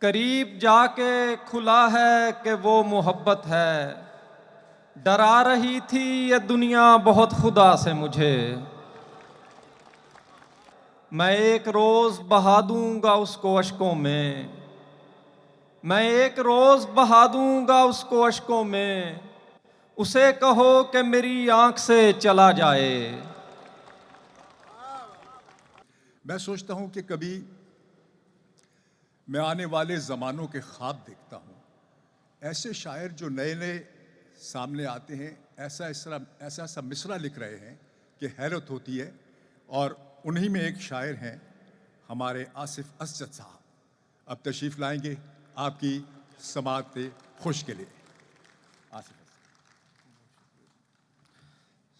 करीब जाके खुला है कि वो मोहब्बत है। डरा रही थी ये दुनिया बहुत खुदा से मुझे। मैं एक रोज़ बहा दूंगा उसको अश्कों में, मैं एक रोज़ बहा दूंगा उसको अश्कों में। उसे कहो कि मेरी आंख से चला जाए। मैं सोचता हूं कि कभी मैं आने वाले ज़मानों के ख्वाब देखता हूं, ऐसे शायर जो नए नए सामने आते हैं, ऐसा मिसरा लिख रहे हैं कि हैरत होती है। और उन्हीं में एक शायर हैं हमारे आसिफ असजद साहब। अब तशरीफ़ लाएंगे आपकी समाअत खुश के लिए। आसिफ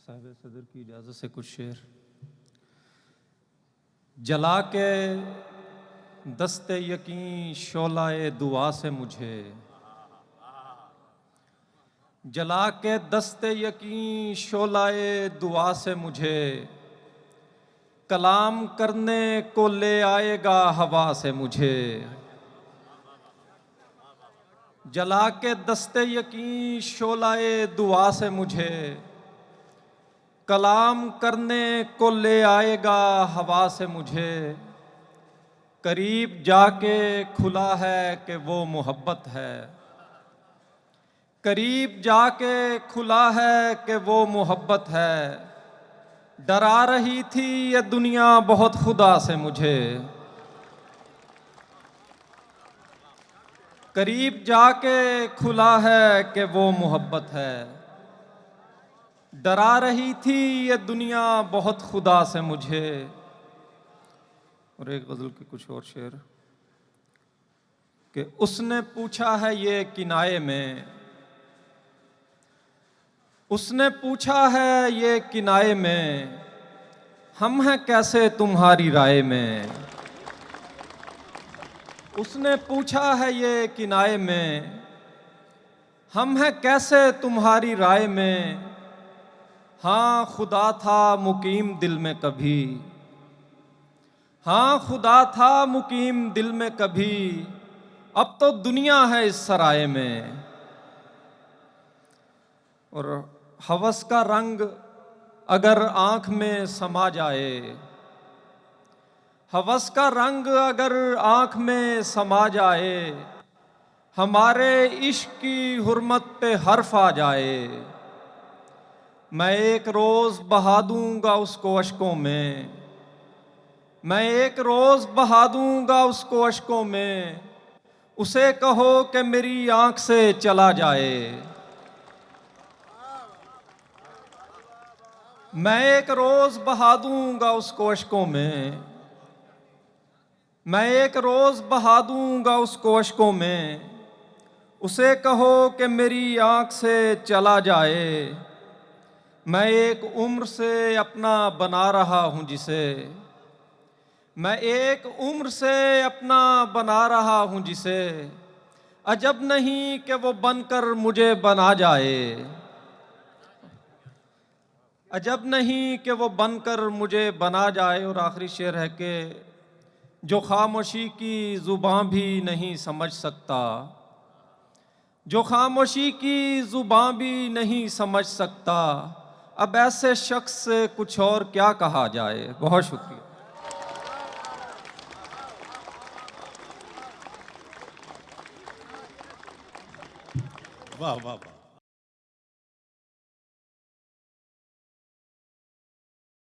साहिब सदर की इजाज़त से कुछ शेर। जला के दस्ते यकीन शोलाए दुआ से मुझे, जला के दस्ते यकीन शोलाए दुआ से मुझे। कलाम करने को ले आएगा हवा से मुझे। जला के दस्ते यकीन शोलाए दुआ से मुझे। कलाम करने को ले आएगा हवा से मुझे। करीब जाके खुला है कि वो मोहब्बत है। करीब जाके खुला है कि वो मोहब्बत है। डरा रही थी ये दुनिया बहुत खुदा से मुझे। करीब जाके खुला है कि वो मोहब्बत है। डरा रही थी ये दुनिया बहुत खुदा से मुझे। और एक गज़ल के कुछ और शेर कि उसने पूछा है ये किनाए में, उसने पूछा है ये किनाए में, हम हैं कैसे तुम्हारी राय में। उसने पूछा है ये किनाए में, हम हैं कैसे तुम्हारी राय में। हाँ खुदा था मुकीम दिल में कभी, हाँ खुदा था मुकीम दिल में कभी। अब तो दुनिया है इस सराय में। और हवस का रंग अगर आँख में समा जाए, हवस का रंग अगर आँख में समा जाए। हमारे इश्क की हुर्मत पे हर्फ आ जाए। मैं एक रोज़ बहा दूंगा उसको अश्कों में, मैं एक रोज़ बहा दूंगा उसको अश्कों में। उसे कहो कि मेरी आंख से चला जाए। मैं एक रोज़ बहा दूंगा उसको अश्कों में, मैं एक रोज़ बहा दूंगा उसको अश्कों में। उसे कहो कि मेरी आंख से चला जाए। मैं एक उम्र से अपना बना रहा हूँ जिसे, मैं एक उम्र से अपना बना रहा हूँ जिसे। अजब नहीं कि वो बनकर मुझे बना जाए, अजब नहीं कि वो बनकर मुझे बना जाए। और आखिरी शेर है कि जो खामोशी की ज़ुबां भी नहीं समझ सकता, जो खामोशी की ज़ुबां भी नहीं समझ सकता। अब ऐसे शख्स से कुछ और क्या कहा जाए। बहुत शुक्रिया। वाह वाह वाह।